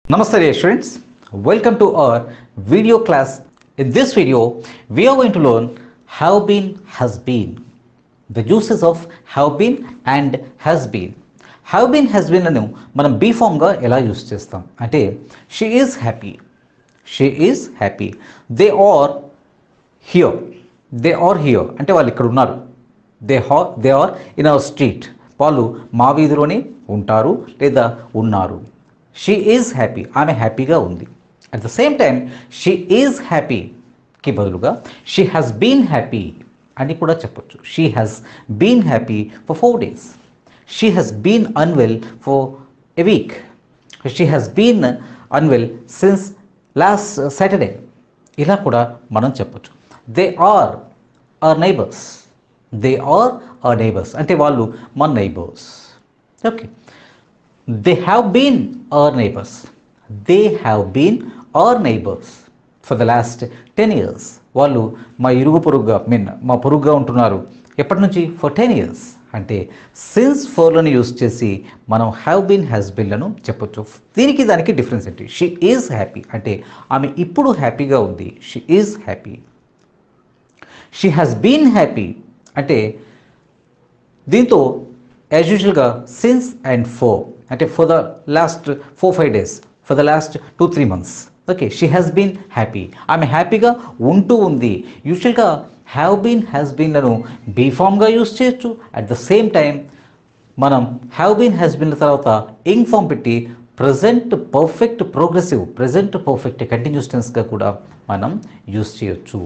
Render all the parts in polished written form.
Namaste dear students, welcome to our video class. In this video, we are going to learn have been, has been. The uses of have been and has been. Have been, has been అను మనం be ఫామ్గా ఎలా use చేస్తాం అంటే she is happy, she is happy, they are here అంటే వాళ్ళు ఇక్కడ ఉన్నారు, they are in our street, వాళ్ళు మా వీధిలోనే ఉంటారు లేదా ఉన్నారు. షీ ఈజ్ హ్యాపీ, ఆమె హ్యాపీగా ఉంది. At the same time she is హ్యాపీకి బదులుగా షీ హ్యాస్ బీన్ హ్యాపీ అని కూడా చెప్పొచ్చు. She has been happy for 4 days. She has been unwell for a week. She has been unwell since last Saturday. ఇలా కూడా మనం చెప్పొచ్చు. They are our neighbours, they are our neighbours అంటే వాళ్ళు మన neighbours. Okay, they have been our neighbors, they have been our neighbors for the last 10 years. వాళ్ళు మా ఇరుగు పొరుగుగా మా పొరుగుగా ఉంటున్నారు ఎప్పటి నుంచి? For 10 years. అంటే సిన్స్ ఫోర్లను యూస్ చేసి మనం హ్యావ్ బీన్, హ్యాస్ బీన్లను చెప్పొచ్చు. దీనికి దానికి డిఫరెన్స్ ఏంటి? షీ ఈజ్ హ్యాపీ అంటే ఆమె ఇప్పుడు హ్యాపీగా ఉంది, she is happy. She has been happy అంటే దీంతో యాజ్ యూజువల్గా సిన్స్ అండ్ ఫోర్ అంటే for the last 4-5 days, for the last 2-3 months. Okay, she has been happy, ఆమె హ్యాపీగా ఉంటూ ఉంది. యూజువల్గా హ్యావ్ బీన్, హ్యాస్ బీన్లను బీ ఫామ్గా యూస్ చేయొచ్చు. అట్ ద సేమ్ టైం మనం హ్యావ్ బీన్, హ్యాస్ బీన్ల తర్వాత ఇంగ్ ఫామ్ పెట్టి present perfect progressive, present perfect continuous టెన్స్గా కూడా మనం యూస్ చేయొచ్చు.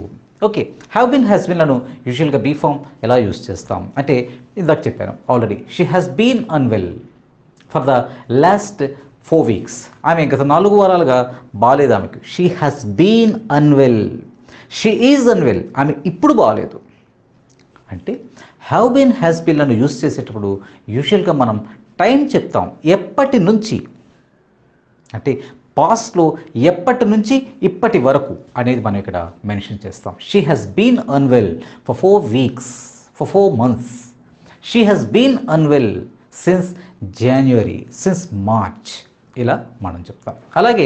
ఓకే, హ్యావ్ బీన్, హ్యాస్ బీన్లను యూజువల్గా బీ ఫామ్ ఎలా యూస్ చేస్తాం అంటే ఇందాక చెప్పాను already. She has been unwell for the last 4 weeks. ఆమె గత 4 వారాలుగా బాగాలేదు ఆమెకు. She has been unwell. She is unwell, ఆమె ఇప్పుడు బాగాలేదు. అంటే హ్యావ్ బీన్, హ్యాస్ బీన్లను యూస్ చేసేటప్పుడు యూజువల్గా మనం టైం చెప్తాం, ఎప్పటి నుంచి అంటే పాస్ట్లో ఎప్పటి నుంచి ఇప్పటి వరకు అనేది మనం ఇక్కడ మెన్షన్ చేస్తాం. She has been unwell for 4 weeks, for 4 months. She has been unwell since January, since March, ఇలా మనం చెప్తాం. అలాగే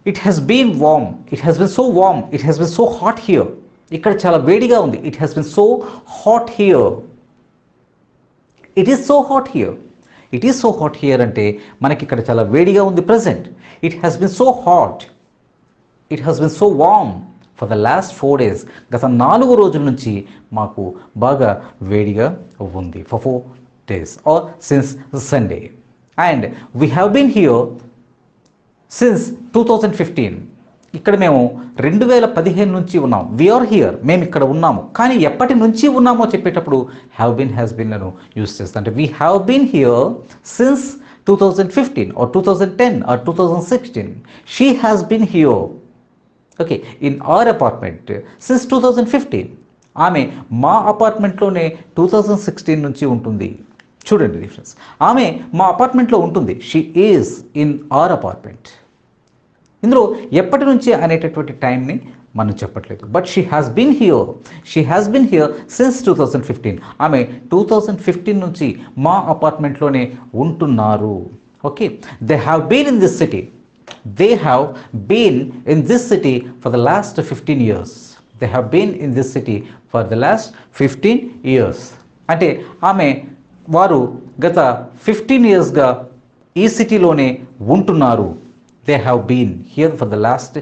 it has been warm, it has been so warm, it has been so hot here. ఇక్కడ చాలా వేడిగా ఉంది. It has been so hot here, it is so hot here. It is so hot here అంటే మనకి ఇక్కడ చాలా వేడిగా ఉంది present. It has been so hot, it has been so warm for the last 4 days. గత 4 రోజుల నుంచి మాకు బాగా వేడిగా ఉంది. For 4 days or since Sunday. And we have been here since 2015. ఇక్కడ మేము 2015 నుంచి ఉన్నాం. we are here, మేము ఇక్కడ ఉన్నాము. కానీ ఎప్పటి నుంచి ఉన్నామో చెప్పేటప్పుడు have been, has been లను యూస్ చేస్తాం. అంటే we have been here since 2015 or 2010 or 2016. she has been here, okay, in our apartment since 2015. ఆమె మా అపార్ట్మెంట్లోనే 2016 నుంచి ఉంటుంది. చూడండి డిఫరెన్స్. ఆమె మా అపార్ట్మెంట్లో ఉంటుంది. She is in our apartment. ఇందులో ఎప్పటి నుంచి అనేటటువంటి టైంని మనం చెప్పట్లేదు. But she has been here, she has been here since 2015. ఆమె 2015 నుంచి మా అపార్ట్మెంట్లోనే ఉంటున్నారు. Okay, they have been in this city, they have been in this city for the last 15 years. They have been in this city for the last 15 years. అంటే వారు గత 15 yearsగా ఈ సిటీలోనే ఉంటున్నారు. They have been here for the last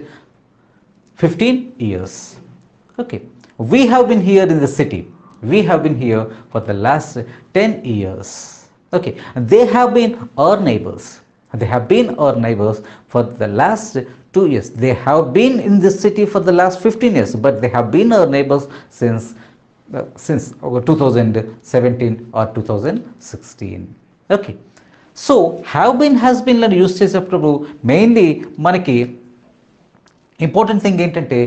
15 years. Okay, we have been here in the city, we have been here for the last 10 years. Okay, they have been our neighbours, they have been our neighbors for the last 2 years. They have been in this city for the last 15 years, but they have been our neighbors since 2017 or 2016. Okay, so have been, has been లను use చేసేటప్పుడు mainly మనకి important thing ఏంటంటే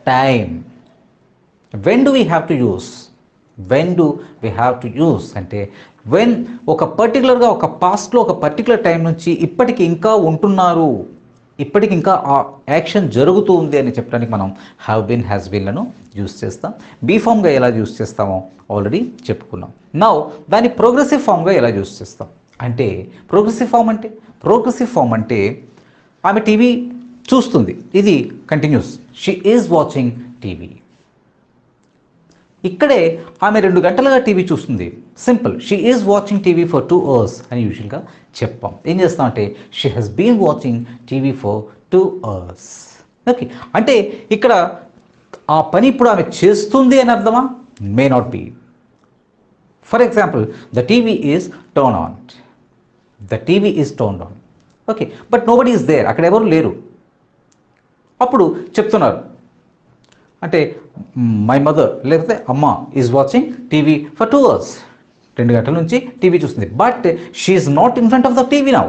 time. When do we have to use, when do we have to use అంటే when ఒక పర్టికులర్గా ఒక పాస్ట్లో ఒక పర్టికులర్ టైం నుంచి ఇప్పటికి ఇంకా ఉంటున్నారు, ఇప్పటికి ఇంకా ఆ యాక్షన్ జరుగుతూ ఉంది అని చెప్పడానికి మనం హ్యావ్ బీన్, హ్యాస్ బీన్లను యూస్ చేస్తాం. బీ ఫామ్గా ఎలా యూస్ చేస్తామో ఆల్రెడీ చెప్పుకున్నాం. నౌ దాన్ని ప్రోగ్రెసివ్ ఫామ్గా ఎలా యూస్ చేస్తాం అంటే ప్రోగ్రెసివ్ ఫామ్ అంటే ఆమె టీవీ చూస్తుంది, ఇది continuous. She is watching TV. ఇక్కడే ఆమె 2 గంటలుగా టీవీ చూస్తుంది. Simple, she is watching TV for 2 hours అని యూజువల్గా చెప్పాం. ఏం చేస్తామంటే she has been watching TV for 2 hours. Okay, అంటే ఇక్కడ ఆ పని ఇప్పుడు ఆమె చేస్తుంది అని అర్థమా? May not be. For example, the TV is turn on. The TV is turn on. Okay, but nobody is there, అక్కడ ఎవరు లేరు. అప్పుడు చెప్తున్నారు అంటే మై మదర్ లేకపోతే అమ్మ is watching TV for 2 hours. 2 గంటల నుంచి టీవీ చూస్తుంది. But she is not in front of the TV now.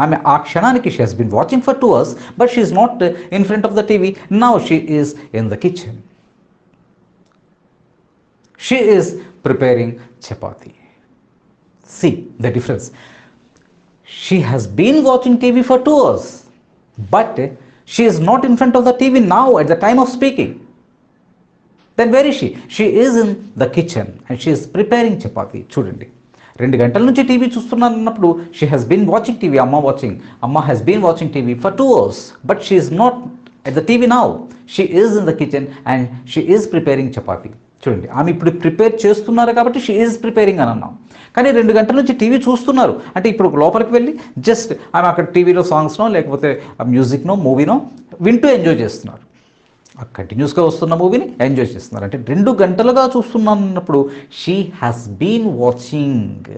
ఆమె ఆ క్షణానికి she has been watching for 2 hours, but she is not in front of the TV now. She is in the kitchen. She is preparing chapati. See the difference. She has been watching TV for 2 hours, but she is not in front of the TV now at the time of speaking. Then where is she? She is in the kitchen and she is preparing chapati. చూడండి, 2 గంటల నుంచి TV చూస్తున్నప్పుడు she has been watching TV. అమ్మ has been watching TV for 2 hours, but she is not at the TV now. She is in the kitchen and she is preparing chapati. చూడండి, ఆమె ఇప్పుడు prepare చేస్తున్నారు కాబట్టి షీ ఈజ్ ప్రిపేరింగ్ అని అన్నాం. కానీ 2 గంటల నుంచి టీవీ చూస్తున్నారు అంటే ఇప్పుడు లోపలికి వెళ్ళి జస్ట్ ఆమె అక్కడ టీవీలో సాంగ్స్నో లేకపోతే మ్యూజిక్నో మూవీనో వింటూ ఎంజాయ్ చేస్తున్నారు. కంటిన్యూస్గా వస్తున్న మూవీని ఎంజాయ్ చేస్తున్నారు. అంటే 2 గంటలుగా చూస్తున్నప్పుడు she has been watching.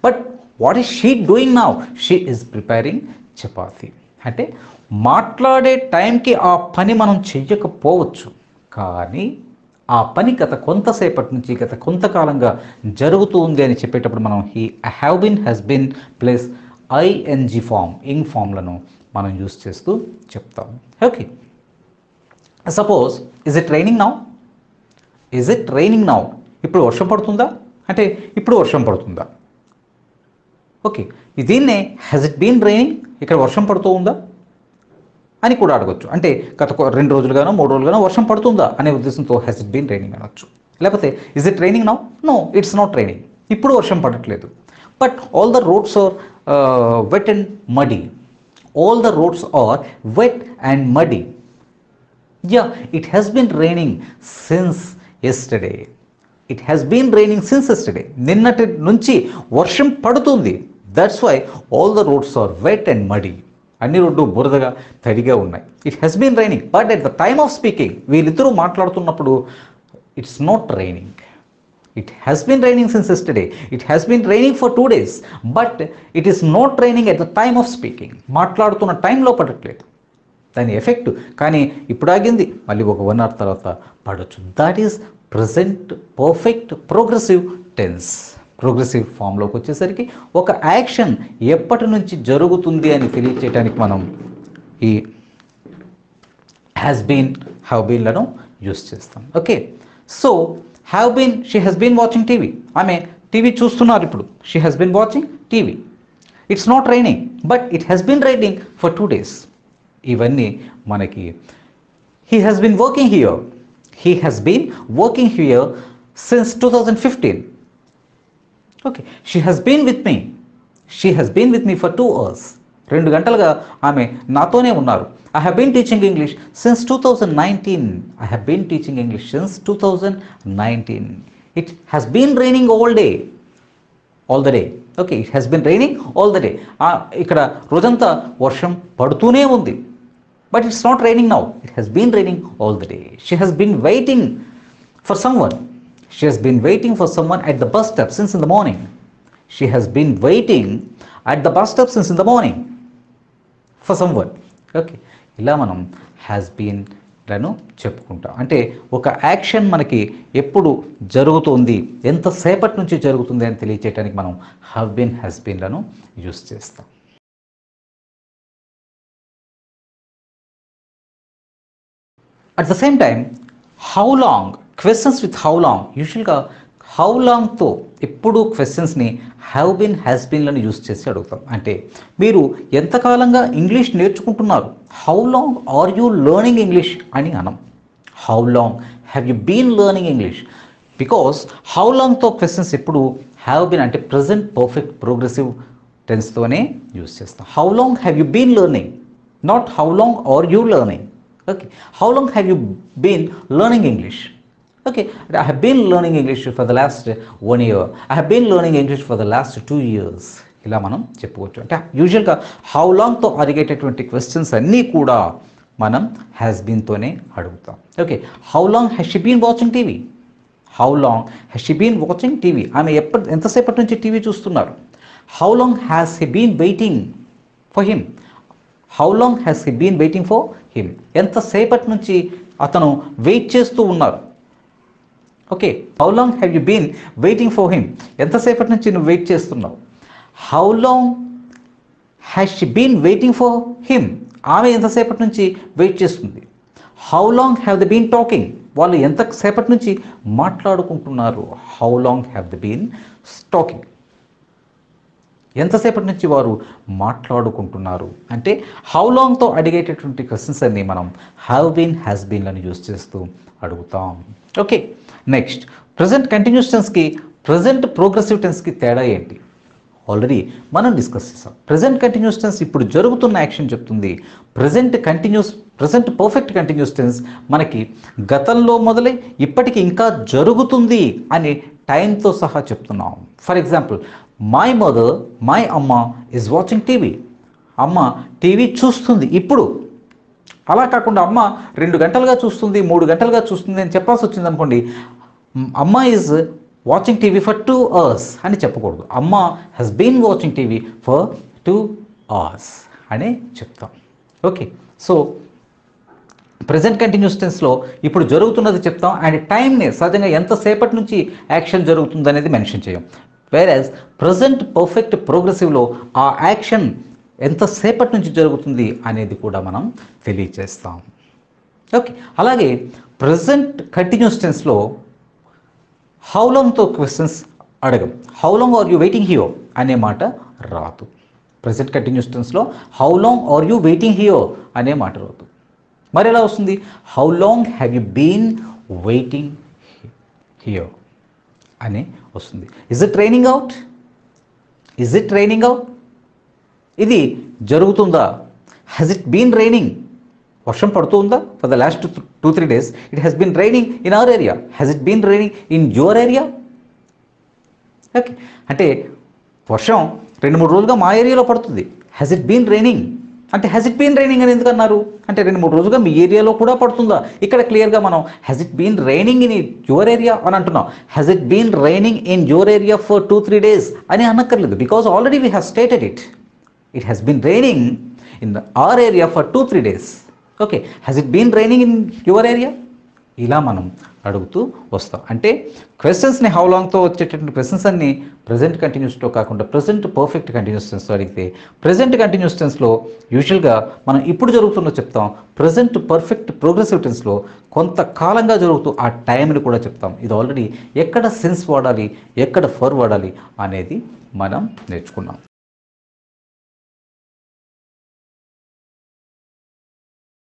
But what is she doing now? She is preparing chapati. అంటే మాట్లాడే టైంకి ఆ పని మనం చెయ్యకపోవచ్చు, కానీ ఆ పని గత కొంతసేపటి నుంచి గత కొంతకాలంగా జరుగుతూ ఉంది అని చెప్పేటప్పుడు మనం he have been, has been plus ING form, ing ఫామ్లను మనం యూస్ చేస్తూ చెప్తాం. Okay, suppose is it raining now? Is it raining now? ఇప్పుడు వర్షం పడుతుందా అంటే ఇప్పుడు వర్షం పడుతుందా? ఓకే, దీన్నే హ్యాజ్ ఇట్ బీన్ రైనింగ్, ఇక్కడ వర్షం పడుతూ ఉందా అని కూడా అడగొచ్చు. అంటే గత 2 రోజులుగానో 3 రోజులుగానో వర్షం పడుతుందా అనే ఉద్దేశంతో హ్యాస్ ఇట్ బీన్ రైనింగ్ అనొచ్చు. లేకపోతే is it raining now? No, it's not raining. ఇప్పుడు వర్షం పడట్లేదు. But all the roads are wet and muddy. All the roads are wet and muddy. Yeah, it has been raining since yesterday. It has been raining since yesterday. నిన్నటి నుంచి వర్షం పడుతుంది. That's why all the roads are wet and muddy. అన్ని road బురదగా తడిగా ఉన్నాయి. It has been raining, but at the time of speaking వీళ్ళిద్దరూ మాట్లాడుతున్నప్పుడు it's not raining. It has been raining since yesterday. It has been raining for 2 days, but it is not raining at the time of speaking. మాట్లాడుతున్న టైంలో పడట్లేదు దాని effect, కానీ ఇప్పుడు ఆగింది, మళ్ళీ ఒక 1 hour తర్వాత పడవచ్చు. That is present perfect progressive tense. Progressive ఫామ్లోకి వచ్చేసరికి ఒక యాక్షన్ ఎప్పటి నుంచి జరుగుతుంది అని తెలియచేయడానికి మనం ఈ హ్యాస్ బీన్, హ్యావ్ బీన్లను యూస్ చేస్తాం. Okay, so have been, she has been watching TV. ఆమె టీవీ చూస్తున్నారు ఇప్పుడు. She has been watching TV. It's not raining, but it has been raining for 2 days. ఇవన్నీ మనకి he has been working here. He has been working here since 2015. Okay, she has been with me. She has been with me for 2 hours. 2 గంటలుగా ఆమె నాతోనే ఉన్నారు. I have been teaching English since 2019. I have been teaching English since 2019. It has been raining all the day. Okay, it has been raining all the day. ఇక్కడ రోజంతా వర్షం పడుతూనే ఉంది. But it's not raining now. It has been raining all the day. She has been waiting for someone. She has been waiting for someone at the bus stop since in the morning. She has been waiting at the bus stop since in the morning for someone. Okay, ఇలా మనం has been లను చెప్పుకుంటాం. అంటే ఒక action మనకి ఎప్పుడు జరుగుతుంది, ఎంతసేపటి నుంచి జరుగుతుంది అని తెలియచేయడానికి మనం హ్యావ్ బీన్, హ్యాస్ బీన్ లను యూస్ చేస్తాం. At the same time how long, questions with how long. యూజువల్గా హౌ లాంగ్తో ఎప్పుడు క్వశ్చన్స్ని హ్యావ్ బీన్, హ్యాస్ బీన్లను యూస్ చేసి అడుగుతాం. అంటే మీరు ఎంతకాలంగా ఇంగ్లీష్ నేర్చుకుంటున్నారు, how long are you learning English అని అనం. How long have you been learning English? Because how లాంగ్తో క్వశ్చన్స్ ఎప్పుడు హ్యావ్ బీన్ అంటే ప్రజెంట్ పర్ఫెక్ట్ ప్రోగ్రెసివ్ టెన్స్తోనే యూస్ చేస్తాం. How long have you been learning? Not how long are you learning. Okay, how long have you been learning English? Okay, I have been learning English for the last 1 year. I have been learning English for the last 2 years. ఇలా మనం చెప్పుకోవచ్చు. అంటే యూజువల్గా how లాంగ్తో అడిగేటటువంటి questions అన్నీ కూడా మనం has బీన్తోనే అడుగుతాం. Okay, how long has she been watching TV? How long has she been watching TV? ఆమె ఎంతసేపటి నుంచి టీవీ చూస్తున్నారు? How long has he been waiting for him? How long has he been waiting for him? ఎంతసేపటి నుంచి అతను wait చేస్తూ ఉన్నారు? Okay, how long have you been waiting for him? ఎంతసేపటి నుంచి నువ్వు వెయిట్ చేస్తున్నావు? How long has she been waiting for him? ఆమె ఎంతసేపటి నుంచి వెయిట్ చేస్తుంది? How long have they been talking? వాళ్ళు ఎంతసేపటి నుంచి మాట్లాడుకుంటున్నారు? How long have they been talking? ఎంతసేపటి నుంచి వారు మాట్లాడుకుంటున్నారు? అంటే హౌ లాంగ్తో అడిగేటటువంటి క్వశ్చన్స్ అన్ని మనం హ్యావ్ బీన్, హ్యాస్ బీన్లను యూజ్ చేస్తూ అడుగుతాం. ఓకే, నెక్స్ట్ ప్రజెంట్ కంటిన్యూస్ టెన్స్కి ప్రజెంట్ ప్రోగ్రెసివ్ టెన్స్కి తేడా ఏంటి? ఆల్రెడీ మనం డిస్కస్ చేసాం. ప్రజెంట్ కంటిన్యూస్ టెన్స్ ఇప్పుడు జరుగుతున్న యాక్షన్ చెప్తుంది. ప్రజెంట్ పర్ఫెక్ట్ కంటిన్యూస్ టెన్స్ మనకి గతంలో మొదలై ఇప్పటికి ఇంకా జరుగుతుంది అని టైంతో సహా చెప్తున్నాం. For example, my mother, my అమ్మ ఈజ్ వాచింగ్ టీవీ. అమ్మ టీవీ చూస్తుంది ఇప్పుడు. అలా కాకుండా అమ్మ 2 గంటలుగా చూస్తుంది, 3 గంటలుగా చూస్తుంది అని చెప్పాల్సి వచ్చింది అనుకోండి, అమ్మ is watching TV for 2 hours అని చెప్పకూడదు. అమ్మ has been watching TV for 2 hours అని చెప్తాం. ఓకే, సో ప్రజెంట్ కంటిన్యూస్ టెన్స్లో ఇప్పుడు జరుగుతున్నది చెప్తాం అండ్ టైంని సహజంగా ఎంతసేపటి నుంచి యాక్షన్ జరుగుతుంది అనేది మెన్షన్ చేయం. వేరస్ ప్రజెంట్ పర్ఫెక్ట్ ప్రోగ్రెసివ్లో ఆ యాక్షన్ ఎంతసేపటి నుంచి జరుగుతుంది అనేది కూడా మనం తెలియజేస్తాం. ఓకే, అలాగే ప్రజెంట్ కంటిన్యూస్ టెన్స్లో హౌ లాంగ్తో క్వశ్చన్స్ అడగం. How long are you waiting here అనే మాట రాదు. ప్రజెంట్ కంటిన్యూస్ టెన్స్లో how long are you waiting here అనే మాట రాదు. మరి ఎలా వస్తుంది? How long have you been waiting here అని వస్తుంది. Is it raining out? Is it raining out? ఇది జరుగుతుందా? Has it been raining? వర్షం పడుతుందా? For the last 2-3 days it has been raining in our area. Has it been raining in your area? Okay, అంటే వర్షం 2-3 రోజులుగా మా ఏరియాలో పడుతుంది. హ్యాజ్ ఇట్ బీన్ రైనింగ్ అంటే హ్యాజ్ ఇట్ బీన్ రైనింగ్ అని ఎందుకు అన్నారు? అంటే 2-3 రోజులుగా మీ ఏరియాలో కూడా పడుతుందా? ఇక్కడ క్లియర్గా మనం has it been raining in your area అని అంటున్నాం. Has it been raining in your area for 2-3 days అని అనక్కర్లేదు. Because already we have stated it. It has been raining in our area for 2-3 days. Okay, has it been raining in your area? ఇలా మనం అడుగుతూ వస్తాం. అంటే క్వశ్చన్స్ని how లాంగ్తో వచ్చేటటువంటి questions అన్ని ప్రజెంట్ కంటిన్యూస్లో కాకుండా ప్రజెంట్ పర్ఫెక్ట్ కంటిన్యూస్ టెన్స్లో అడిగితే, ప్రజెంట్ కంటిన్యూస్ టెన్స్లో యూజువల్గా మనం ఇప్పుడు జరుగుతున్న చెప్తాం. ప్రజెంట్ పర్ఫెక్ట్ ప్రోగ్రెసివ్ టెన్స్లో కొంతకాలంగా జరుగుతూ ఆ టైంని కూడా చెప్తాం. ఇది ఆల్రెడీ ఎక్కడ సెన్స్ వాడాలి, ఎక్కడ ఫర్ వాడాలి అనేది మనం నేర్చుకున్నాం.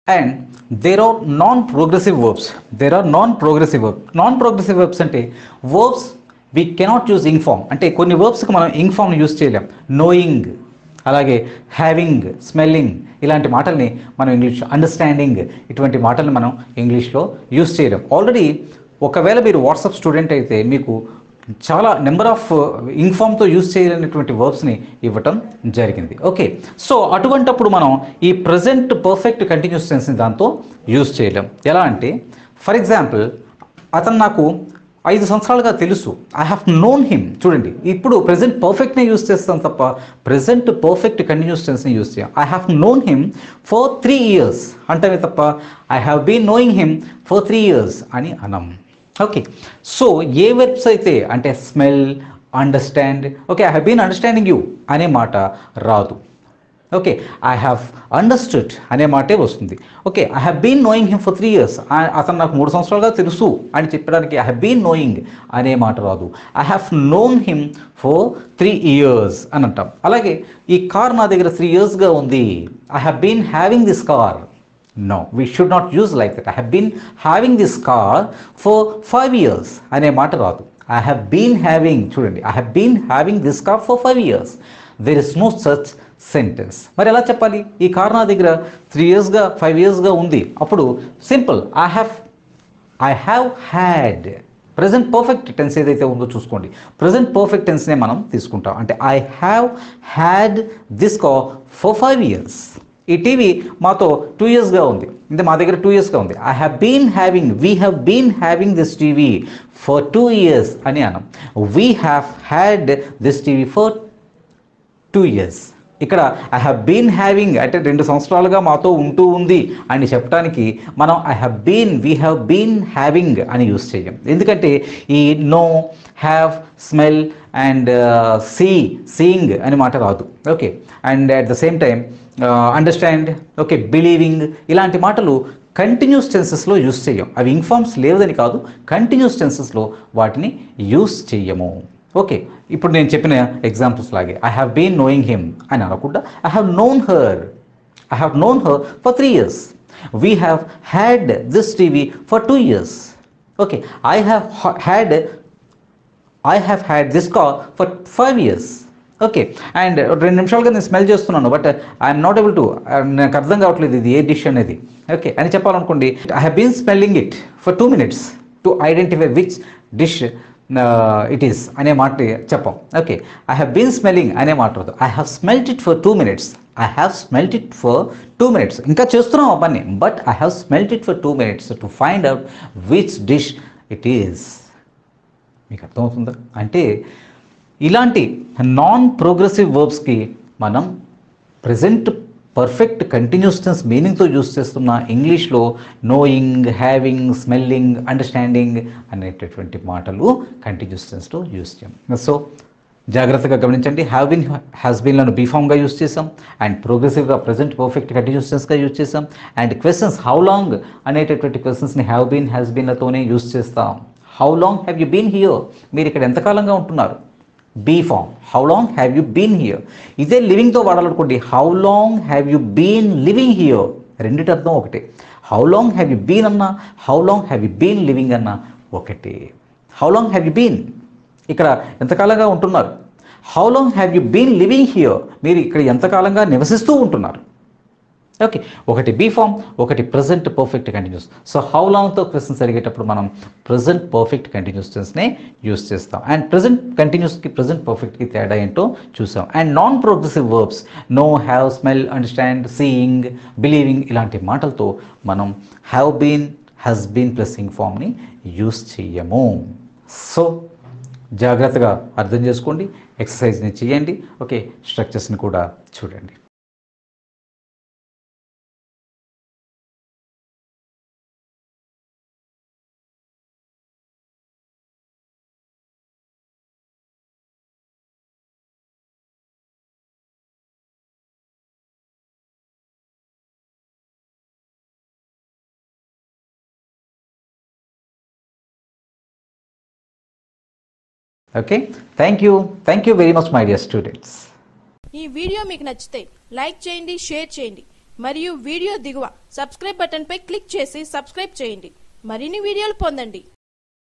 And there are non-progressive verbs. There are non-progressive verbs. Non-progressive verbs అంటే verbs we cannot use ing form. అంటే కొన్ని verbsకి మనం ing form యూజ్ చేయలేం. knowing, అలాగే హ్యావింగ్, స్మెల్లింగ్ ఇలాంటి మాటల్ని మనం ఇంగ్లీష్లో, అండర్స్టాండింగ్ ఇటువంటి మాటల్ని మనం ఇంగ్లీష్లో యూజ్ చేయలేం. ఆల్రెడీ ఒకవేళ మీరు వాట్సాప్ స్టూడెంట్ అయితే మీకు చాలా నెంబర్ ఆఫ్ ఇంగ్ ఫామ్తో యూజ్ చేయలేనటువంటి వర్బ్స్ని ఇవ్వటం జరిగింది. ఓకే, సో అటువంటప్పుడు మనం ఈ ప్రజెంట్ పర్ఫెక్ట్ కంటిన్యూస్ టెన్స్ని దాంతో యూజ్ చేయలేం. ఎలా అంటే, ఫర్ ఎగ్జాంపుల్, అతను నాకు 5 సంవత్సరాలుగా తెలుసు. I have known him. చూడండి, ఇప్పుడు ప్రజెంట్ పర్ఫెక్ట్నే యూజ్ చేస్తాం తప్ప ప్రజెంట్ పర్ఫెక్ట్ కంటిన్యూస్ టెన్స్ని యూజ్ చేయం. I have known him for 3 years అంటే తప్ప I have been knowing him for 3 years అని అనం. ఓకే, సో ఏ వెర్బ్స్ అయితే అంటే smell, understand, okay, I have been understanding you అనే మాట రాదు. ఓకే, ఐ హ్యావ్ అండర్స్టూడ్ అనే మాటే వస్తుంది. Okay, I have been knowing him for 3 years. అతను నాకు 3 సంవత్సరాలుగా తెలుసు అని చెప్పడానికి ఐ హ్యావ్ బీన్ నోయింగ్ అనే మాట రాదు. I have known him for 3 years అని అంటాం. అలాగే ఈ కార్ నా దగ్గర 3 yearsగా ఉంది. I have been having this car. No, we should not use like that. I have been having this car for 5 years అనే మాట రాదు. ఐ హ్యావ్ బీన్ హ్యావింగ్, చూడండి, I have been having this car for 5 years. There is no such sentence. మరి ఎలా చెప్పాలి? ఈ car నా దగ్గర 3 yearsగా 5 yearsగా ఉంది. అప్పుడు simple, I have had. Present perfect tense ఏదైతే ఉందో చూసుకోండి, ప్రజెంట్ పర్ఫెక్ట్ టెన్స్నే మనం తీసుకుంటాం. అంటే I have had this car for 5 years. ఈ టీవీ మాతో 2 yearsగా ఉంది, అంటే మా దగ్గర 2 yearsగా ఉంది. I have been having, we have been having this TV for 2 years అని అన్నాం. We have had this TV for 2 years. ఇక్కడ ఐ హ్యావ్ బీన్ హ్యావింగ్ అంటే 2 సంవత్సరాలుగా మాతో ఉంటూ ఉంది అని చెప్పడానికి మనం వీ హ్యావ్ బీన్ హ్యావింగ్ అని యూస్ చేయం. ఎందుకంటే ఈ know, have, smell and seeing అని మాట రాదు. Okay, and at the same time understand, okay, believing, ఇలాంటి మాటలు కంటిన్యూస్ టెన్సెస్లో యూస్ చేయం. అవి ఇన్ఫార్మ్స్ లేదని కాదు, కంటిన్యూస్ టెన్సెస్లో వాటిని యూస్ చెయ్యము. ఓకే, ఇప్పుడు నేను చెప్పిన ఎగ్జాంపుల్స్ లాగే I have been knowing him అని అనకుండా I have known her for 3 years. We have had this TV for 2 years. Okay, I have had this car for 5 years. Okay, and 2 నిమిషాలుగా నేను smell చేస్తున్నాను, but I'm not able to, నాకు అర్థం కావట్లేదు ఇది ఏ డిష్ అనేది. ఓకే అని చెప్పాలనుకోండి, I have been smelling it for 2 minutes to identify which dish it is అనే మాట చెప్పాం. Okay, I have been smelling అనే మాట రాదు. I have smelt it for 2 minutes. I have smelt it for 2 minutes. ఇంకా చేస్తున్నాం ఆ పని, but I have smelt it for 2 minutes to find out which dish it is. మీకు అర్థమవుతుందా? అంటే ఇలాంటి నాన్ ప్రోగ్రెసివ్ వర్బ్స్కి మనం ప్రజెంట్ పర్ఫెక్ట్ కంటిన్యూస్ టెన్స్ మీనింగ్తో యూస్ చేస్తున్న ఇంగ్లీష్లో నోయింగ్, హ్యావింగ్, స్మెల్లింగ్, అండర్స్టాండింగ్ అనేటటువంటి మాటలు కంటిన్యూస్ టెన్స్లో యూస్ చేయం. సో జాగ్రత్తగా గమనించండి, హ్యావ్ బీన్, హ్యాస్ బీన్లను బీఫామ్గా యూస్ చేసాం, అండ్ ప్రోగ్రెసివ్గా ప్రజెంట్ పర్ఫెక్ట్ కంటిన్యూస్ టెన్స్గా యూస్ చేసాం. అండ్ క్వశ్చన్స్ హౌ లాంగ్ అనేటటువంటి క్వశ్చన్స్ని హ్యావ్ బీన్, హ్యాస్ బీన్లతోనే యూస్ చేస్తాం. How long have you been here, మీరు ఇక్కడ ఎంతకాలంగా ఉంటున్నారు, be form. How long have you been here. ఇదే లివింగ్తో వాడాలనుకోండి, how long have you been living here. రెండింటి అర్థం ఒకటే. How long have you been అన్నా, how long have you been living అన్నా ఒకటే. How long have you been, ఇక్కడ ఎంతకాలంగా ఉంటున్నారు. How long have you been living here, మీరు ఇక్కడ ఎంతకాలంగా నివసిస్తూ ఉంటున్నారు. ఓకే, ఒకటి బీ ఫామ్, ఒకటి present perfect continuous. So how లాంగ్తో క్వశ్చన్స్ అడిగేటప్పుడు మనం ప్రజెంట్ పర్ఫెక్ట్ కంటిన్యూస్ టెన్స్నే యూస్ చేస్తాం. అండ్ ప్రజెంట్ కంటిన్యూస్కి ప్రజెంట్ పర్ఫెక్ట్కి తేడా ఏంటో చూసాం. And non progressive verbs no, have, smell, understand, seeing, believing ఇలాంటి మాటలతో మనం have been, has been plus ing ఫామ్ని యూస్ చేయము. సో జాగ్రత్తగా అర్థం చేసుకోండి, ఎక్సర్సైజ్ని చేయండి. ఓకే, స్ట్రక్చర్స్ని కూడా చూడండి. Okay, thank you very much my dear students. ఈ వీడియో మీకు నచ్చితే లైక్ చేయండి, షేర్ చేయండి, మరియు వీడియో దిగువ సబ్స్క్రైబ్ బటన్ పై క్లిక్ చేసి సబ్స్క్రైబ్ చేయండి. మరిన్ని వీడియోలు పొందండి.